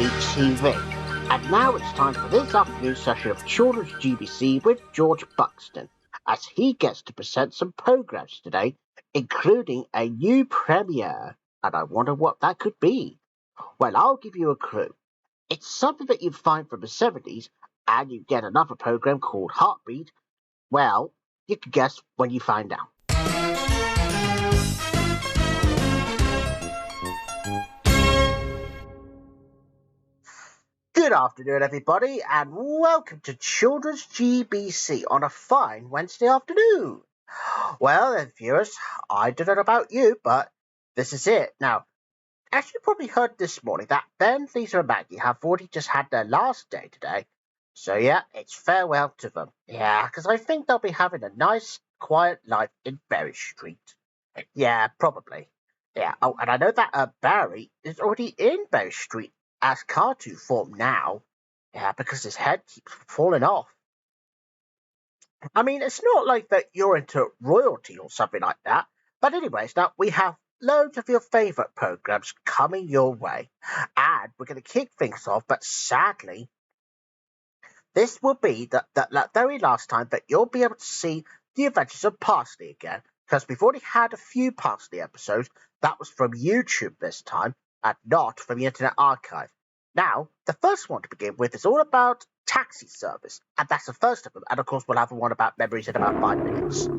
TV. And now it's time for this afternoon's session of Children's GBC with George Buxton, as he gets to present some programs today, including a new premiere. And I wonder what that could be. Well, I'll give you a clue. It's something that you'd find from the 70s, and you get another program called Heartbeat. Well, you can guess when you find out. Good afternoon, everybody, and welcome to Children's GBC on a fine Wednesday afternoon. Well, then, viewers, I don't know about you, but this is it. Now, as you probably heard this morning, that Ben, Lisa, and Maggie have already just had their last day today. So, yeah, it's farewell to them. Yeah, because I think they'll be having a nice, quiet life in Berry Street. Yeah, probably. Yeah, oh, and I know that Barry is already in Berry Street as cartoon form now. Yeah, because his head keeps falling off. I mean, it's not like that you're into royalty or something like that. But anyways, now we have loads of your favourite programmes coming your way. And we're going to kick things off, but sadly, this will be the very last time that you'll be able to see the Adventures of Parsley again. Because we've already had a few Parsley episodes. That was from YouTube this time, and not from the Internet Archive. Now, the first one to begin with is all about taxi service, and that's the first of them. And of course, we'll have one about memories in about 5 minutes.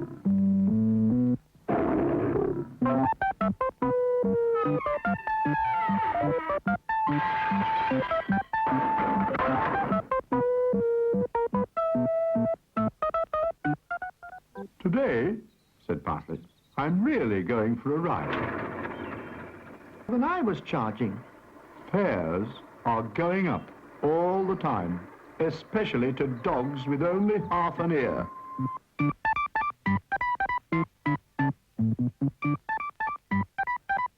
Today, said Parsley, I'm really going for a ride. When I was charging. Fares are going up all the time, especially to dogs with only half an ear.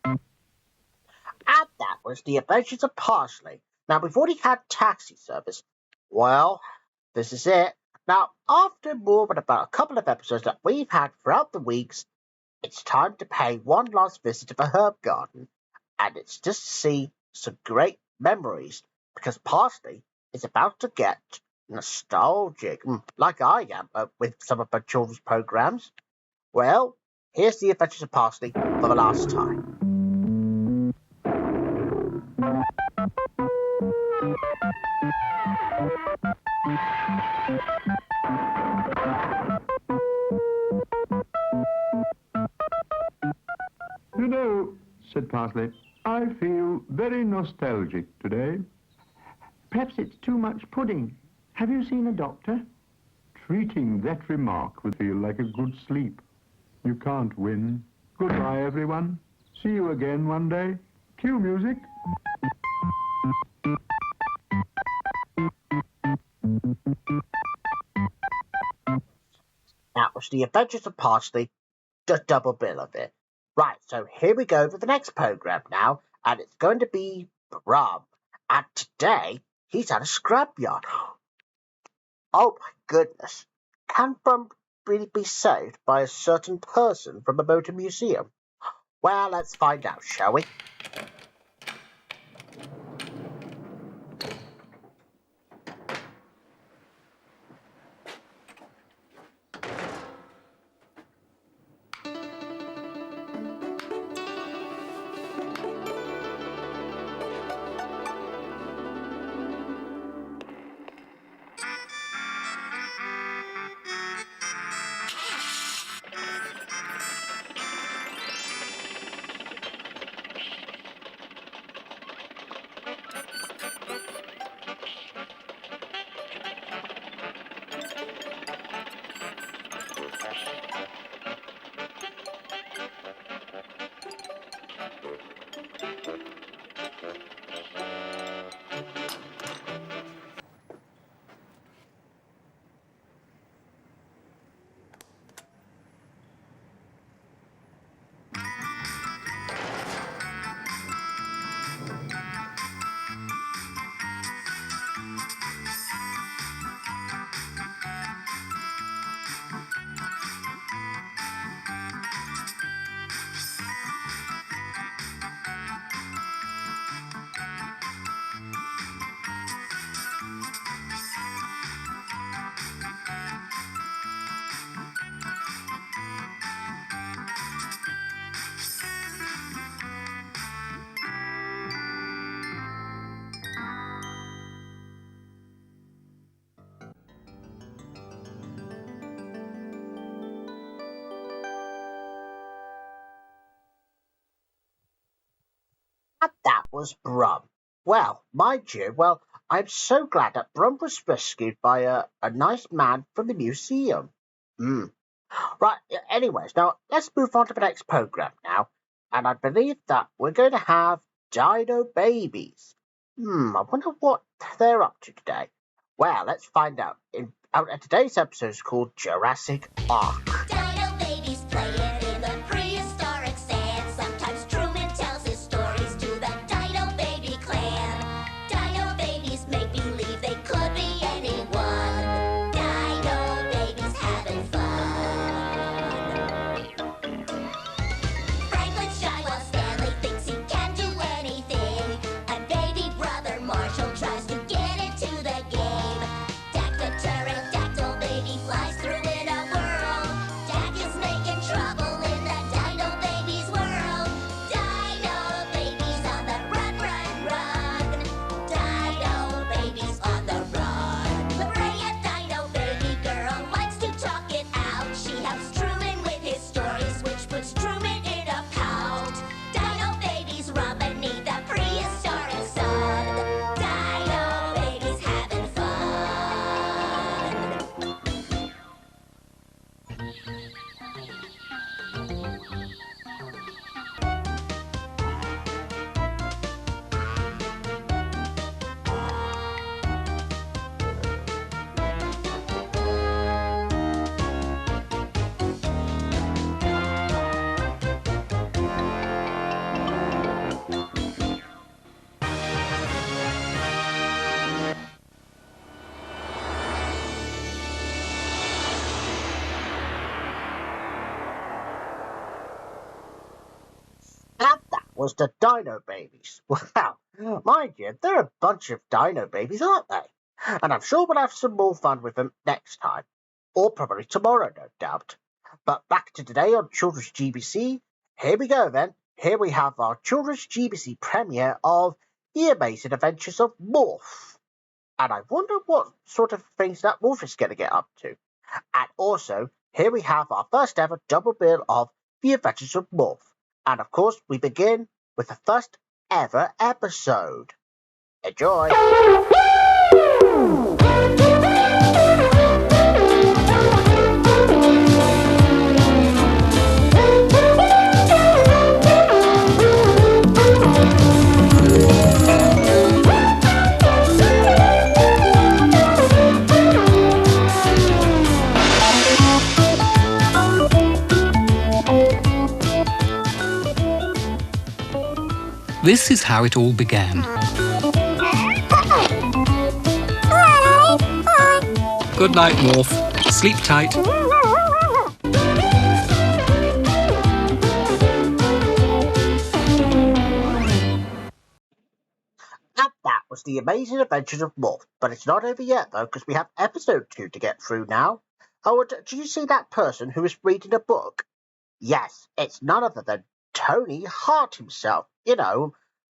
And that was The Adventures of Parsley. Now, we've already had taxi service. Well, this is it. Now, after more than about a couple of episodes that we've had throughout the weeks, it's time to pay one last visit to the herb garden. And it's just to see some great memories, because Parsley is about to get nostalgic, like I am with some of my children's programs. Well, here's The Adventures of Parsley for the last time. You know, said Parsley, I feel very nostalgic today. Perhaps it's too much pudding. Have you seen a doctor? Treating that remark would feel like a good sleep. You can't win. Goodbye, everyone. See you again one day. Cue music. That was The Adventures of Parsley, the double bill of it. Right, so here we go for the next program now, and it's going to be Brum. And today, he's at a scrapyard. Oh my goodness. Can Brum really be saved by a certain person from a motor museum? Well, let's find out, shall we? And that was Brum. Well, mind you, I'm so glad that Brum was rescued by a nice man from the museum. Hmm. Right, anyways, now let's move on to the next program now. And I believe that we're going to have Dino Babies. I wonder what they're up to today. Well, let's find out. Today's episode is called Jurassic Ark. Dino babies playing in the prehistoric sand. Sometimes Truman tells his stories to the Dino Baby clan. Dino babies make believe they could be anyone. Dino babies having fun. Franklin's shy while Stanley thinks he can do anything. And baby brother Marshall tries to get into the game. Dak the pterodactyl baby flies through in a whirl. Dak is making trouble in the Dino Babies world. Dino babies on the run, run, run. Dino babies on the run. La Brea Dino baby girl likes to talk it out. She helps Truman with his stories, which puts Truman in a pout. Dino babies run beneath the prehistoric sun. Dino babies having fun. And that was the Dino Babies. Well, mind you, they're a bunch of Dino Babies, aren't they? And I'm sure we'll have some more fun with them next time. Or probably tomorrow, no doubt. But back to today on Children's GBC. Here we go then. Here we have our Children's GBC premiere of The Amazing Adventures of Morph. And I wonder what sort of things that Morph is going to get up to. And also, here we have our first ever double bill of The Adventures of Morph. And of course, we begin with the first ever episode. Enjoy! This is how it all began. Good night, Morph. Sleep tight. And that was The Amazing Adventures of Morph. But it's not over yet, though, because we have episode 2 to get through now. Oh, and did you see that person who was reading a book? Yes, it's none other than Tony Hart himself,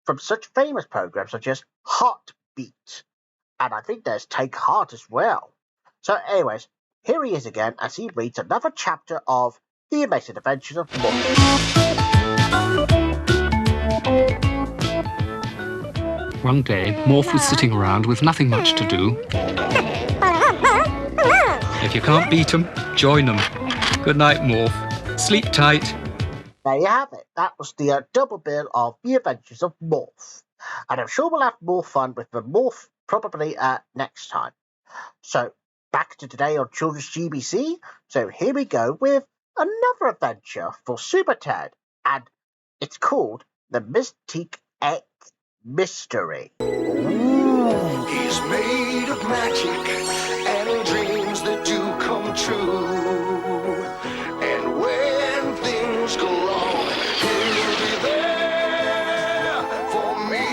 from such famous programs such as Heartbeat. And I think there's Take Heart as well. So anyways, here he is again as he reads another chapter of The Amazing Adventures of Morph. One day, Morph was sitting around with nothing much to do. If you can't beat 'em, join 'em. Good night, Morph. Sleep tight. There you have it. That was the double bill of The Adventures of Morph. And I'm sure we'll have more fun with the Morph probably next time. So, back to today on Children's GBC. So here we go with another adventure for Super Ted. And it's called The Mystique X Mystery. He's made of magic and dreams that do come true. And when things go wrong, he'll be there for me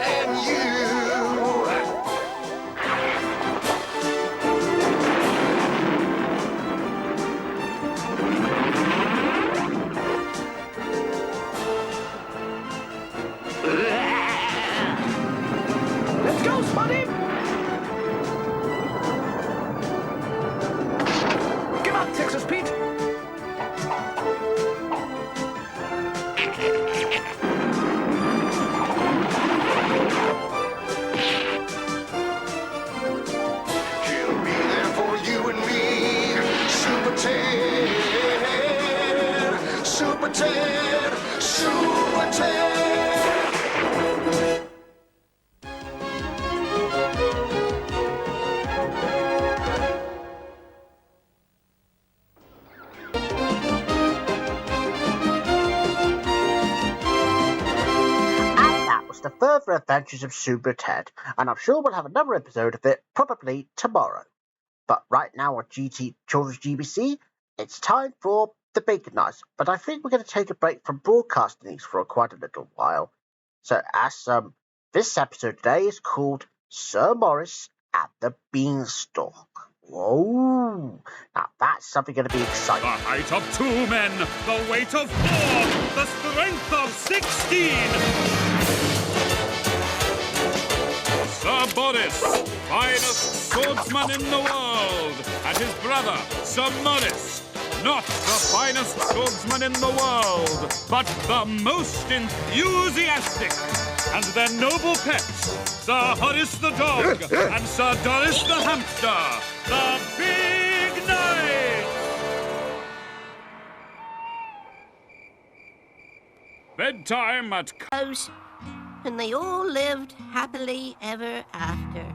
and you. Let's go, Spotty! Ted, Super Ted. And that was the further adventures of Super Ted, and I'm sure we'll have another episode of it probably tomorrow. But right now on Children's GBC, it's time for the big nights. But I think we're going to take a break from broadcasting these for quite a little while. So this episode today is called Sir Maurice at the Beanstalk. Whoa! Now that's something going to be The exciting. height of 2 men, the weight of 4, the strength of 16. Sir Boris, finest swordsman in the world, and his brother, Sir Maurice, not the finest swordsman in the world, but the most enthusiastic. And their noble pets, Sir Horace the dog and Sir Doris the hamster, the big night. Bedtime at House, and they all lived happily ever after.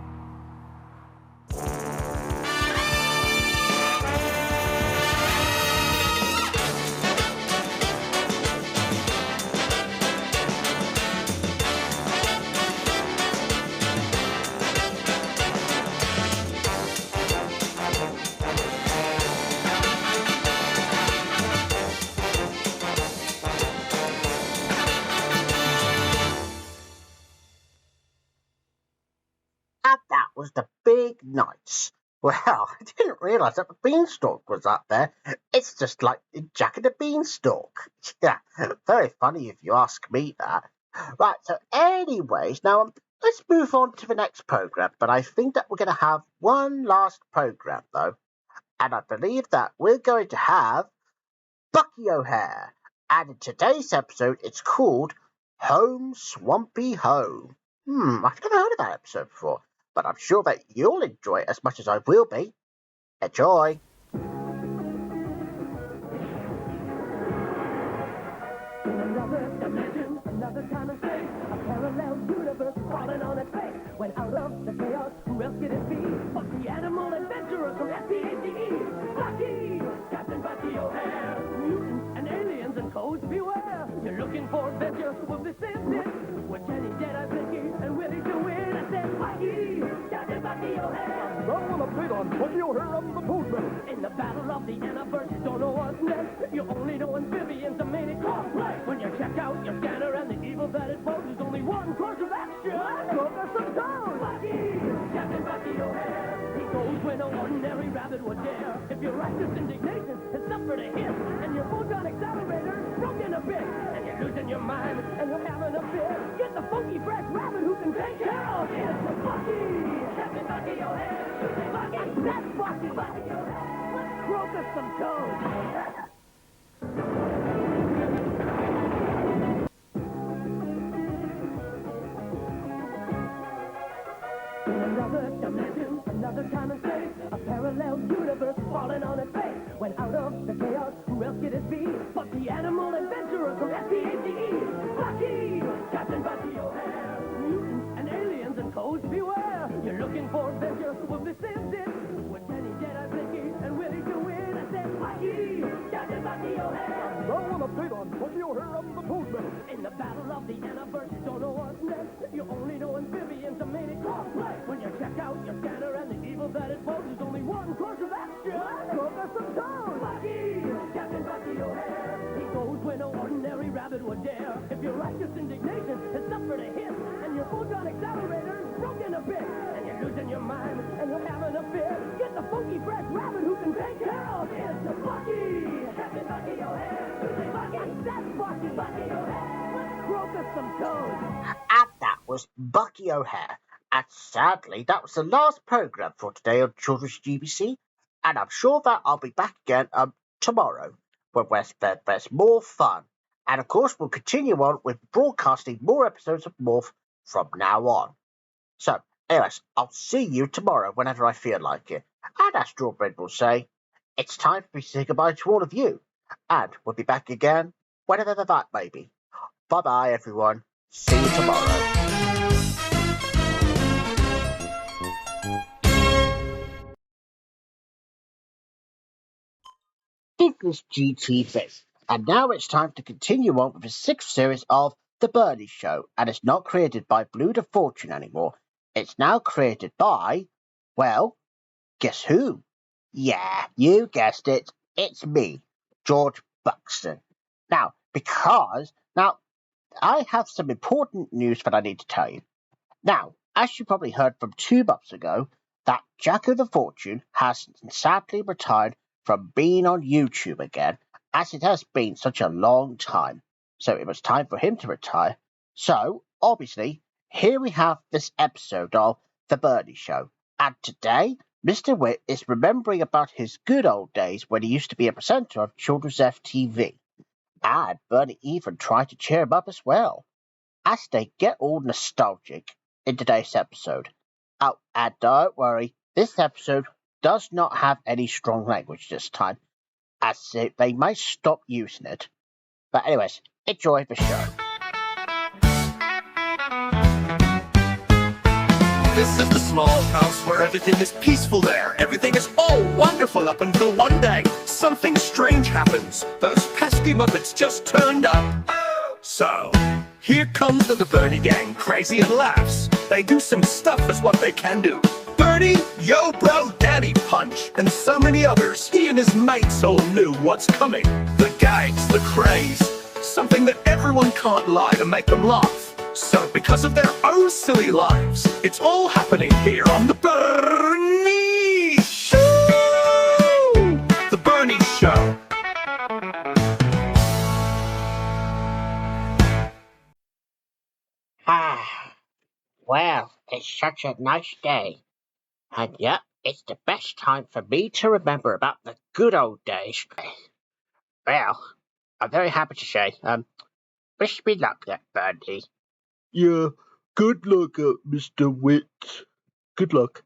And that was the big nights. Well, I didn't realise that the beanstalk was up there. It's just like Jack and the Beanstalk. Yeah, very funny if you ask me that. Right, so anyways, now let's move on to the next programme. But I think that we're going to have one last programme, though. And I believe that we're going to have Bucky O'Hare. And in today's episode, it's called Home Swampy Home. I've never heard of that episode before, but I'm sure that you'll enjoy it as much as I will be. Enjoy! Another dimension, another time and space, a parallel universe falling on its face. When out of the chaos, who else could it be? But the animal adventurer from SPACE. Bucky! Captain Bucky O'Hare. Mutants and aliens and codes beware. You're looking for adventure, well this is it. With Jenny, Jedi, Blinky, and Willie to win. I said Bucky! Captain Bucky O'Hare. Throw on a plate on Bucky O'Hare of the Postman. In the battle of the universe, you don't know what's next. You only know amphibians are made it complex. When you check out your scanner and the evil that it poses, only one course of action. Focus some toes. Bucky! Captain Bucky O'Hare. He goes where no ordinary rabbit would dare. If your righteous indignation has suffered a hit, and your photon accelerator broken a bit, and you're losing your mind and you're having a fit, get the funky fresh rabbit who can take care of it. It's Bucky! Captain Bucky O'Hare. Bucky! That's Bucky! Bucky O'Hare. Let's crocus some toes. Another dimension, another time and space, a parallel universe falling on its face. When out of the chaos, who else could it be but the animal adventurer from SPACE? Bucky! Captain Bucky O'Hare. Mutants and aliens and codes beware. You're looking for adventure, well this is it. With Jenny, Jedi, Blinky, and Willie to win. I said Bucky! Captain Bucky O'Hare. Throw on a plate on Bucky O'Hare of the Postman. In the battle of the universe, you don't know what's next. You only know amphibians are made it complex. When you check out your scanner and the evil that it poses, only one course of action. Focus some toes. Bucky! Captain Bucky O'Hare. He goes where no ordinary rabbit would dare. If your righteous indignation has suffered a hit, and your photon accelerator is broken a bit, and you're losing your mind and you're having a fit, get the funky fresh rabbit who can take care of it. It's Bucky! Captain Bucky O'Hare. Bucky! That's Bucky! Bucky O'Hare. Let's crocus some toes. And that was Bucky O'Hare. And sadly, that was the last programme for today on Children's GBC. And I'm sure that I'll be back again tomorrow when there's more fun. And of course, we'll continue on with broadcasting more episodes of Morph from now on. So, anyways, I'll see you tomorrow whenever I feel like it. And as Strawbread will say, it's time for me to say goodbye to all of you. And we'll be back again whenever that may be. Bye-bye, everyone. See you tomorrow. This was GTV, and now it's time to continue on with the sixth series of The Bernie Show, and it's not created by Blue the Fortune anymore. It's now created by, well, guess who? Yeah, you guessed it. It's me, George Buxton. Now, I have some important news that I need to tell you. Now, as you probably heard from 2 months ago, that Jacko the Fortune has sadly retired from being on YouTube again, as it has been such a long time. So it was time for him to retire. So, obviously, here we have this episode of The Bernie Show. And today, Mr. Witt is remembering about his good old days when he used to be a presenter of Children's FTV. And Bernie even tried to cheer him up as well, as they get all nostalgic in today's episode. Oh, and don't worry, this episode does not have any strong language this time, as they might stop using it. But anyways, enjoy the show. This is the small house where everything is peaceful there. Everything is all wonderful up until one day something strange happens. Those pesky Muppets just turned up. So, here comes the Bernie gang, crazy and laughs. They do some stuff is what they can do. Bernie, yo bro, Daddy Punch, and so many others. He and his mates all knew what's coming. The gags, the craze, something that everyone can't lie to make them laugh. So because of their own silly lives, it's all happening here on The Bernie Show! The Bernie Show. Well, it's such a nice day. And yep, it's the best time for me to remember about the good old days. Well, I'm very happy to say, wish me luck there, Bernie. Yeah, good luck, Mr. Witt. Good luck.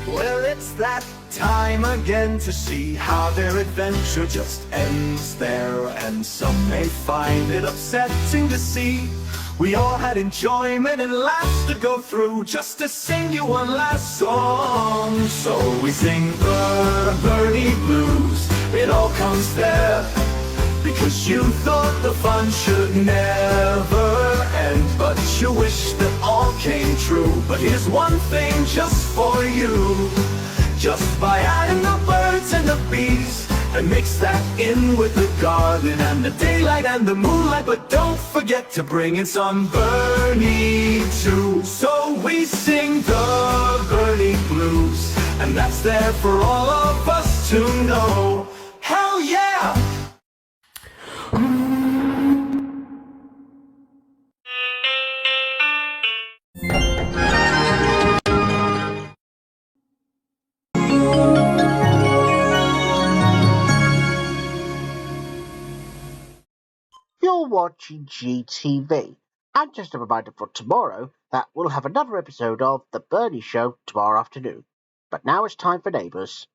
Well, it's that time again to see how their adventure just ends there. And some may find it upsetting to see we all had enjoyment and laughs to go through just to sing you one last song. So we sing the Bernie Blues. It all comes there because you thought the fun should never end, but you wish that all came true. But here's one thing just for you. Just by adding the birds and the bees and mix that in with the garden and the daylight and the moonlight. But don't forget to bring in some Bernie too. So we sing the Bernie Blues, and that's there for all of us to know. Hell yeah! You're watching GTV. And just a reminder for tomorrow that we'll have another episode of The Bernie Show tomorrow afternoon. But now it's time for Neighbours.